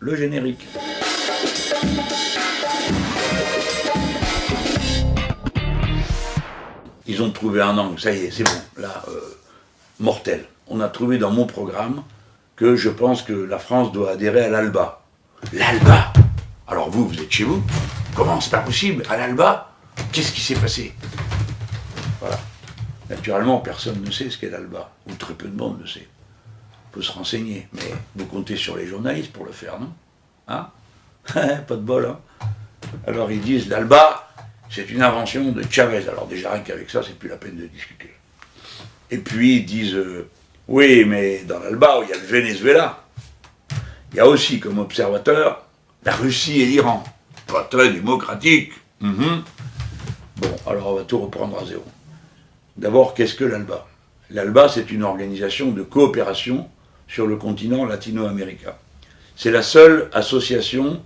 Le générique. Ils ont trouvé un angle, ça y est, c'est bon, là, mortel. On a trouvé dans mon programme que je pense que la France doit adhérer à l'ALBA. L'ALBA? Alors vous êtes chez vous? Comment, c'est pas possible? À l'ALBA? Qu'est-ce qui s'est passé? Voilà. Naturellement, personne ne sait ce qu'est l'ALBA, ou très peu de monde ne sait. Il faut se renseigner, mais vous comptez sur les journalistes pour le faire, non? Hein? Pas de bol, hein? Alors ils disent, l'ALBA, c'est une invention de Chavez. Alors déjà, rien qu'avec ça, c'est plus la peine de discuter. Et puis ils disent, oui, mais dans l'ALBA, il y a le Venezuela. Il y a aussi comme observateur la Russie et l'Iran. Pas très démocratique. Bon, alors on va tout reprendre à zéro. D'abord, qu'est-ce que l'ALBA? L'ALBA, c'est une organisation de coopération sur le continent latino-américain. C'est la seule association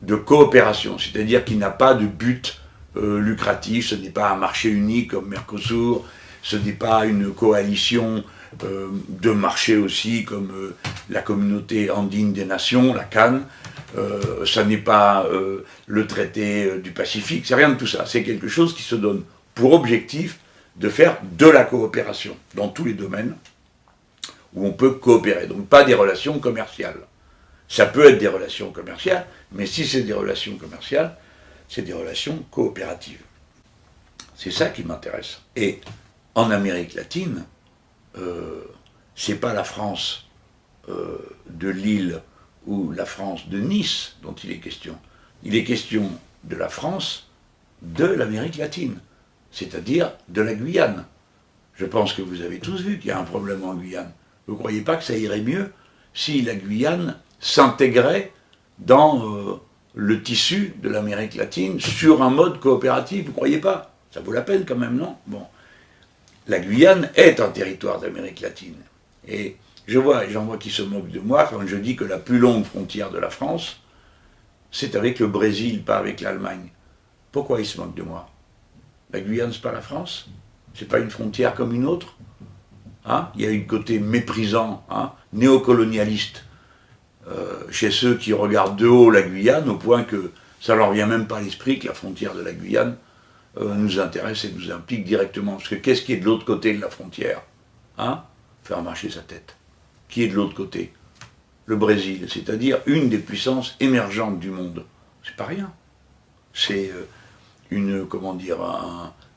de coopération, c'est-à-dire qui n'a pas de but lucratif, ce n'est pas un marché unique comme Mercosur, ce n'est pas une coalition de marchés aussi comme la communauté andine des nations, la CAN, ça n'est pas le traité du Pacifique, c'est rien de tout ça, c'est quelque chose qui se donne pour objectif de faire de la coopération dans tous les domaines où on peut coopérer, donc pas des relations commerciales. Ça peut être des relations commerciales, mais si c'est des relations commerciales, c'est des relations coopératives. C'est ça qui m'intéresse. Et en Amérique latine, c'est pas la France de Lille ou la France de Nice dont il est question. Il est question de la France de l'Amérique latine, c'est-à-dire de la Guyane. Je pense que vous avez tous vu qu'il y a un problème en Guyane. Vous ne croyez pas que ça irait mieux si la Guyane s'intégrait dans le tissu de l'Amérique latine sur un mode coopératif? Vous ne croyez pas? Ça vaut la peine quand même, non? Bon. La Guyane est un territoire d'Amérique latine. Et j'en vois qui se moquent de moi quand je dis que la plus longue frontière de la France, c'est avec le Brésil, pas avec l'Allemagne. Pourquoi ils se moquent de moi? La Guyane, c'est pas la France? C'est pas une frontière comme une autre? Hein? Il y a un côté méprisant, hein, néocolonialiste, chez ceux qui regardent de haut la Guyane, au point que ça leur vient même pas à l'esprit que la frontière de la Guyane nous intéresse et nous implique directement. Parce que qu'est-ce qui est de l'autre côté de la frontière? Hein? Faire marcher sa tête. Qui est de l'autre côté? Le Brésil, c'est-à-dire une des puissances émergentes du monde. C'est pas rien. C'est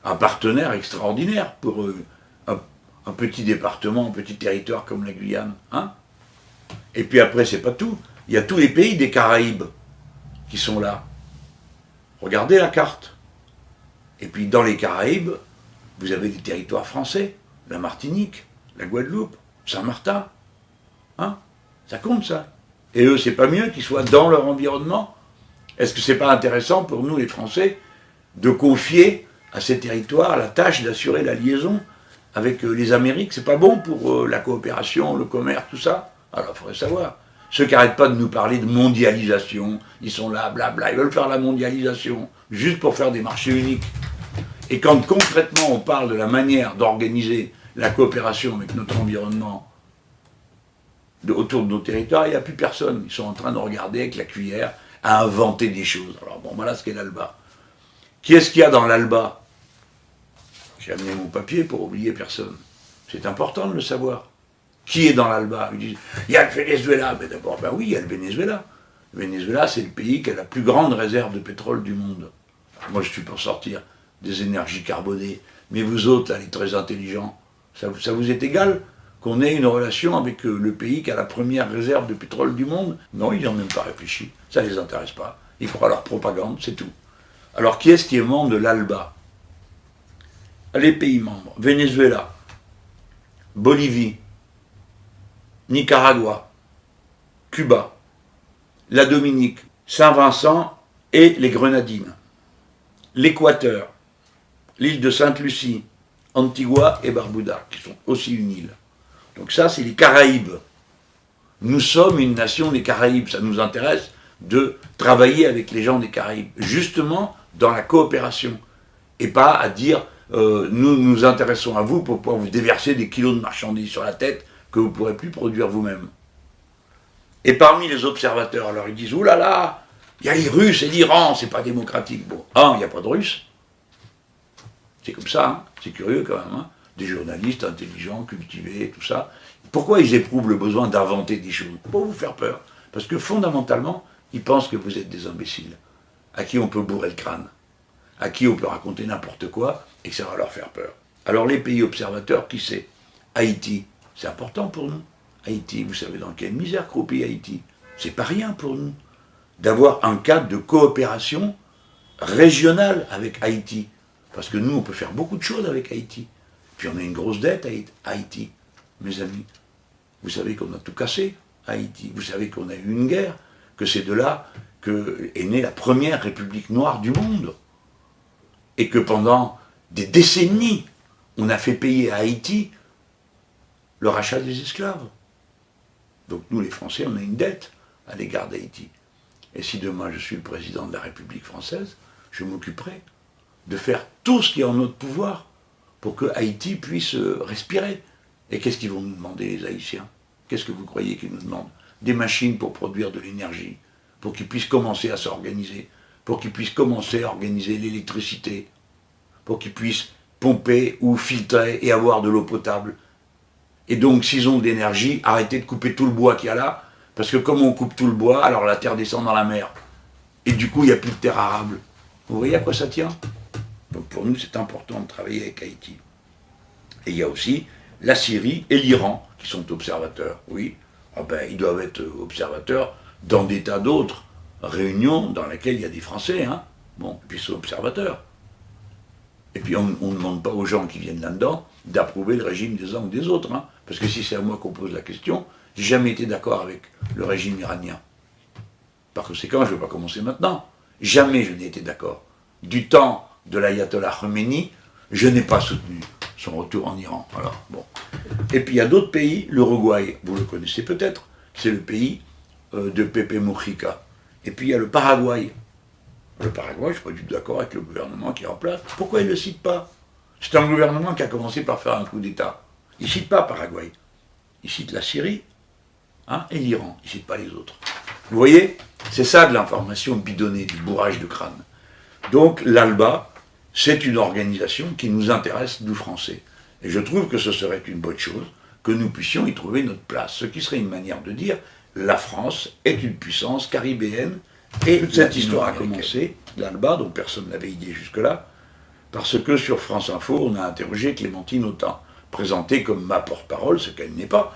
un partenaire extraordinaire pour un petit département, un petit territoire comme la Guyane. Hein? Et puis après, c'est pas tout. Il y a tous les pays des Caraïbes qui sont là. Regardez la carte. Et puis dans les Caraïbes, vous avez des territoires français, la Martinique, la Guadeloupe, Saint-Martin. Hein? Ça compte, ça. Et eux, c'est pas mieux qu'ils soient dans leur environnement? Est-ce que c'est pas intéressant pour nous, les Français, de confier à ces territoires la tâche d'assurer la liaison avec les Amériques? C'est pas bon pour la coopération, le commerce, tout ça? Alors, il faudrait savoir. Ceux qui n'arrêtent pas de nous parler de mondialisation, ils sont là, blabla, ils veulent faire la mondialisation, juste pour faire des marchés uniques. Et quand concrètement on parle de la manière d'organiser la coopération avec notre environnement autour de nos territoires, il n'y a plus personne. Ils sont en train de regarder avec la cuillère à inventer des choses. Alors bon, voilà ce qu'est l'ALBA. Qui est-ce qu'il y a dans l'ALBA? J'ai amené mon papier pour oublier personne. C'est important de le savoir. Qui est dans l'ALBA? Ils disent, il y a le Venezuela. Mais d'abord, ben oui, il y a le Venezuela. Le Venezuela, c'est le pays qui a la plus grande réserve de pétrole du monde. Moi, je suis pour sortir des énergies carbonées. Mais vous autres, là, les très intelligents, ça vous est égal qu'on ait une relation avec le pays qui a la première réserve de pétrole du monde? Non, ils n'y ont même pas réfléchi. Ça ne les intéresse pas. Ils croient à leur propagande, c'est tout. Alors, qui est-ce qui est membre de l'ALBA? Les pays membres. Venezuela, Bolivie, Nicaragua, Cuba, la Dominique, Saint-Vincent et les Grenadines, l'Équateur, l'île de Sainte-Lucie, Antigua et Barbuda, qui sont aussi une île. Donc ça, c'est les Caraïbes. Nous sommes une nation des Caraïbes. Ça nous intéresse de travailler avec les gens des Caraïbes, justement dans la coopération, et pas à dire nous nous intéressons à vous pour pouvoir vous déverser des kilos de marchandises sur la tête que vous ne pourrez plus produire vous-même. Et parmi les observateurs, alors ils disent, oh là là, il y a les Russes et l'Iran, c'est pas démocratique. Bon, il n'y a pas de Russes. C'est comme ça, hein. C'est curieux quand même, hein. Des journalistes intelligents, cultivés, tout ça. Pourquoi ils éprouvent le besoin d'inventer des choses? Pour vous faire peur. Parce que fondamentalement, ils pensent que vous êtes des imbéciles, à qui on peut bourrer le crâne, à qui on peut raconter n'importe quoi, et que ça va leur faire peur. Alors les pays observateurs, qui c'est? Haïti, c'est important pour nous. Haïti, vous savez dans quelle misère croupit Haïti? C'est pas rien pour nous d'avoir un cadre de coopération régionale avec Haïti. Parce que nous, on peut faire beaucoup de choses avec Haïti. Puis on a une grosse dette à Haïti, mes amis. Vous savez qu'on a tout cassé à Haïti. Vous savez qu'on a eu une guerre, que c'est de là que est née la première république noire du monde. Et que pendant des décennies, on a fait payer à Haïti le rachat des esclaves. Donc nous, les Français, on a une dette à l'égard d'Haïti. Et si demain je suis le président de la République française, je m'occuperai de faire tout ce qui est en notre pouvoir pour que Haïti puisse respirer. Et qu'est-ce qu'ils vont nous demander, les Haïtiens? Qu'est-ce que vous croyez qu'ils nous demandent? Des machines pour produire de l'énergie, pour qu'ils puissent commencer à s'organiser, pour qu'ils puissent commencer à organiser l'électricité, pour qu'ils puissent pomper ou filtrer et avoir de l'eau potable. Et donc, s'ils ont de l'énergie, arrêtez de couper tout le bois qu'il y a là, parce que comme on coupe tout le bois, alors la terre descend dans la mer. Et du coup, il n'y a plus de terre arable. Vous voyez à quoi ça tient? Donc pour nous, c'est important de travailler avec Haïti. Et il y a aussi la Syrie et l'Iran qui sont observateurs. Oui, ils doivent être observateurs dans des tas d'autres réunions dans lesquelles il y a des Français. Hein. Bon, et puis ils sont observateurs. Et puis on ne demande pas aux gens qui viennent là-dedans d'approuver le régime des uns ou des autres. Hein. Parce que si c'est à moi qu'on pose la question, j'ai jamais été d'accord avec le régime iranien. Par conséquent, je ne vais pas commencer maintenant. Jamais je n'ai été d'accord. Du temps de l'ayatollah Khomeini, je n'ai pas soutenu son retour en Iran. Alors, bon. Et puis il y a d'autres pays, l'Uruguay, vous le connaissez peut-être, c'est le pays de Pepe Mujica. Et puis il y a le Paraguay. Le Paraguay, je ne suis pas du tout d'accord avec le gouvernement qui est en place. Pourquoi il ne le cite pas? C'est un gouvernement qui a commencé par faire un coup d'État. Il ne cite pas Paraguay. Il cite la Syrie et l'Iran. Il ne cite pas les autres. Vous voyez, c'est ça de l'information bidonnée, du bourrage de crâne. Donc l'ALBA, c'est une organisation qui nous intéresse, nous Français. Et je trouve que ce serait une bonne chose que nous puissions y trouver notre place. Ce qui serait une manière de dire, la France est une puissance caribéenne. Et cette histoire a commencé, l'ALBA, dont personne n'avait idée jusque-là, parce que sur France Info, on a interrogé Clémentine Autain, présentée comme ma porte-parole, ce qu'elle n'est pas.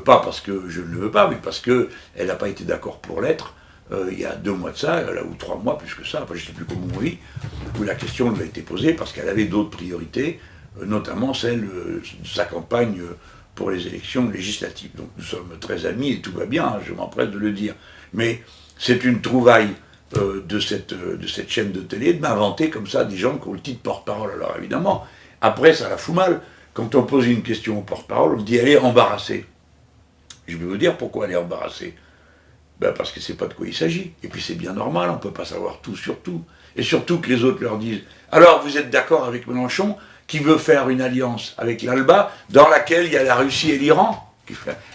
Pas parce que je ne le veux pas, mais parce qu'elle n'a pas été d'accord pour l'être. Il y a 2 mois de ça, ou 3 mois, plus que ça, enfin, je ne sais plus comment on vit, où la question lui a été posée parce qu'elle avait d'autres priorités, notamment celle de sa campagne pour les élections législatives. Donc nous sommes très amis et tout va bien, hein, je m'empresse de le dire. Mais c'est une trouvaille de cette chaîne de télé de m'inventer comme ça des gens qui ont le titre porte-parole. Alors évidemment, après ça la fout mal. Quand on pose une question au porte-parole, on dit elle est embarrassée. Je vais vous dire pourquoi elle est embarrassée. Parce que c'est pas de quoi il s'agit. Et puis c'est bien normal, on ne peut pas savoir tout sur tout. Et surtout que les autres leur disent « Alors vous êtes d'accord avec Mélenchon qui veut faire une alliance avec l'ALBA dans laquelle il y a la Russie et l'Iran ?»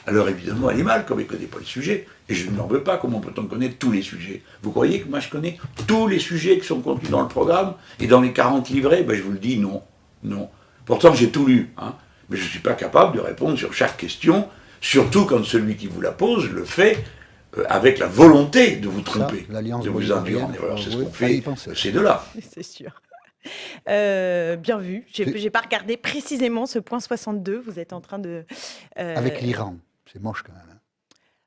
Alors évidemment, elle est mal comme elle ne connaît pas le sujet. Et je ne m'en veux pas, comment peut-on connaître tous les sujets? Vous croyez que moi je connais tous les sujets qui sont contenus dans le programme et dans les 40 livrets? Je vous le dis, non. Non. Pourtant j'ai tout lu, hein, mais je ne suis pas capable de répondre sur chaque question, surtout quand celui qui vous la pose le fait avec la volonté de vous tromper, de vous induire en erreur. C'est ce qu'on fait, c'est de là. C'est sûr. Bien vu. J'ai pas regardé précisément ce point 62. Vous êtes en train de... Avec l'Iran, c'est moche quand même. Hein.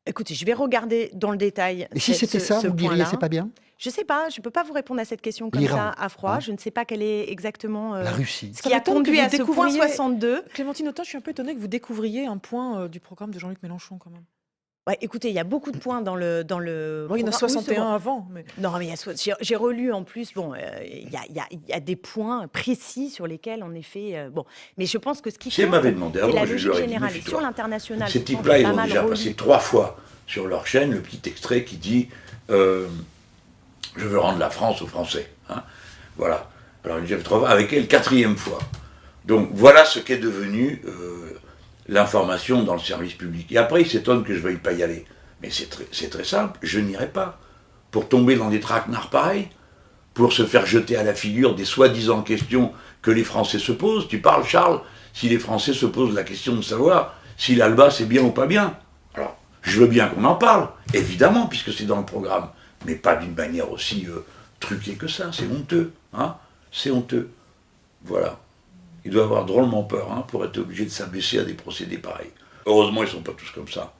Écoutez, je vais regarder dans le détail. Et si c'était ça, vous diriez c'est pas bien? Je sais pas, je peux pas vous répondre à cette question comme ça à froid. Hein? Je ne sais pas quelle est exactement la Russie. Ce qui a conduit à ce point 62. Clémentine Autain, je suis un peu étonnée que vous découvriez un point du programme de Jean-Luc Mélenchon quand même. Ouais, écoutez, il y a beaucoup de points dans le il y en a 61 avant. Mais... Non, mais j'ai relu en plus. Bon, il y a des points précis sur lesquels, en effet, bon. Mais je pense que ce qui fait, m'avait demandé c'est avant, la logique générale. Et sur l'international, ces types-là, ils ont déjà passé 3 fois sur leur chaîne le petit extrait qui dit je veux rendre la France aux Français. Hein. Voilà. Alors, ils ont avec elle 4e fois. Donc, voilà ce qu'est devenu l'information dans le service public. Et après, ils s'étonnent que je ne veuille pas y aller. Mais c'est très simple, je n'irai pas. Pour tomber dans des traquenards pareils, pour se faire jeter à la figure des soi-disant questions que les Français se posent. Tu parles, Charles, si les Français se posent la question de savoir si l'Alba c'est bien ou pas bien. Alors, je veux bien qu'on en parle, évidemment, puisque c'est dans le programme, mais pas d'une manière aussi truquée que ça, c'est honteux, hein, c'est honteux. Voilà. Il doit avoir drôlement peur hein, pour être obligé de s'abaisser à des procédés pareils. Heureusement, ils ne sont pas tous comme ça.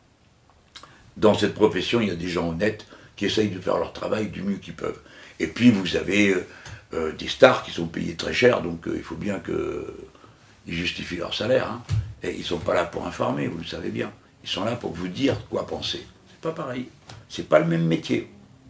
Dans cette profession, il y a des gens honnêtes qui essayent de faire leur travail du mieux qu'ils peuvent. Et puis, vous avez des stars qui sont payés très cher, donc il faut bien qu'ils justifient leur salaire. Hein. Et ils ne sont pas là pour informer, vous le savez bien. Ils sont là pour vous dire quoi penser. C'est pas pareil. C'est pas le même métier.